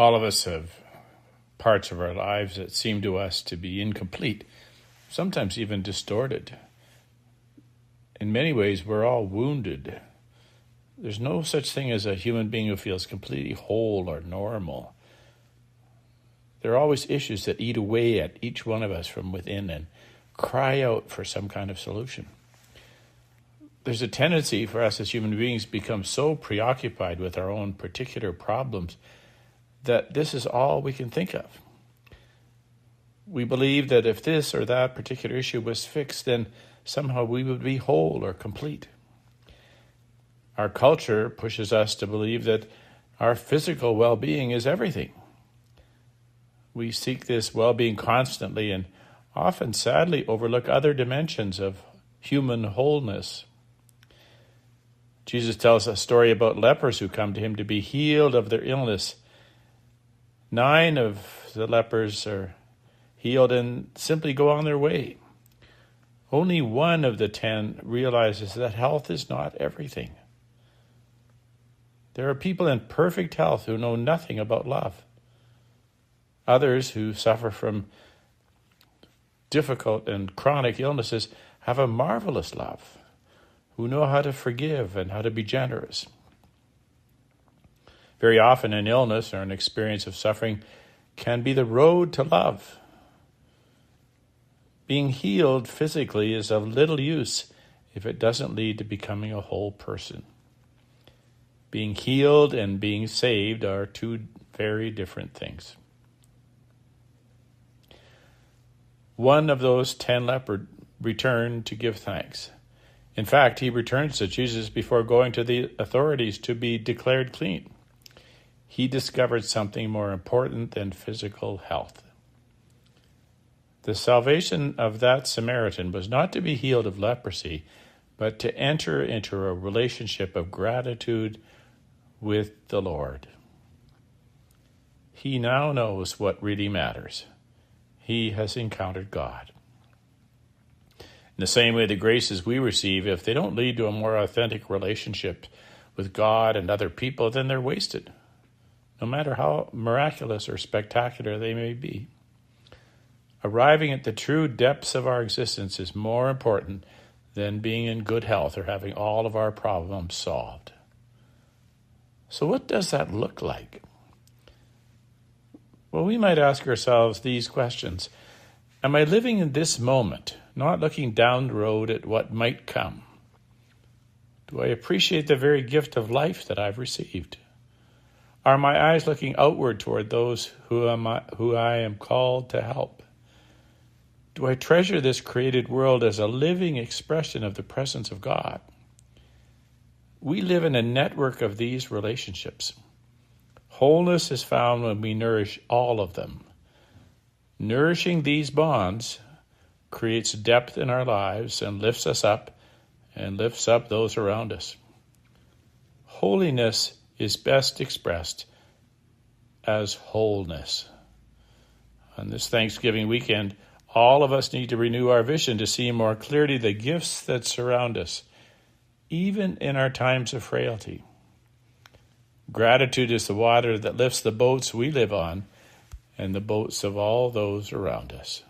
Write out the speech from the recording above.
All of us have parts of our lives that seem to us to be incomplete, sometimes even distorted. In many ways, we're all wounded. There's no such thing as a human being who feels completely whole or normal. There are always issues that eat away at each one of us from within and cry out for some kind of solution. There's a tendency for us as human beings to become so preoccupied with our own particular problems that this is all we can think of. We believe that if this or that particular issue was fixed, then somehow we would be whole or complete. Our culture pushes us to believe that our physical well-being is everything. We seek this well-being constantly and often sadly overlook other dimensions of human wholeness. Jesus tells a story about lepers who come to him to be healed of their illness. 9 of the lepers are healed and simply go on their way. Only 1 of the 10 realizes that health is not everything. There are people in perfect health who know nothing about love. Others who suffer from difficult and chronic illnesses have a marvelous love, who know how to forgive and how to be generous. Very often an illness or an experience of suffering can be the road to love. Being healed physically is of little use if it doesn't lead to becoming a whole person. Being healed and being saved are 2 very different things. One of those 10 lepers returned to give thanks. In fact, he returns to Jesus before going to the authorities to be declared clean. He discovered something more important than physical health. The salvation of that Samaritan was not to be healed of leprosy, but to enter into a relationship of gratitude with the Lord. He now knows what really matters. He has encountered God. In the same way, the graces we receive, if they don't lead to a more authentic relationship with God and other people, then they're wasted, no matter how miraculous or spectacular they may be. Arriving at the true depths of our existence is more important than being in good health or having all of our problems solved. So what does that look like? Well, we might ask ourselves these questions. Am I living in this moment, not looking down the road at what might come? Do I appreciate the very gift of life that I've received? Are my eyes looking outward toward those who I am called to help? Do I treasure this created world as a living expression of the presence of God? We live in a network of these relationships. Wholeness is found when we nourish all of them. Nourishing these bonds creates depth in our lives and lifts us up and lifts up those around us. Holiness is best expressed as wholeness. On this Thanksgiving weekend, all of us need to renew our vision to see more clearly the gifts that surround us, even in our times of frailty. Gratitude is the water that lifts the boats we live on and the boats of all those around us.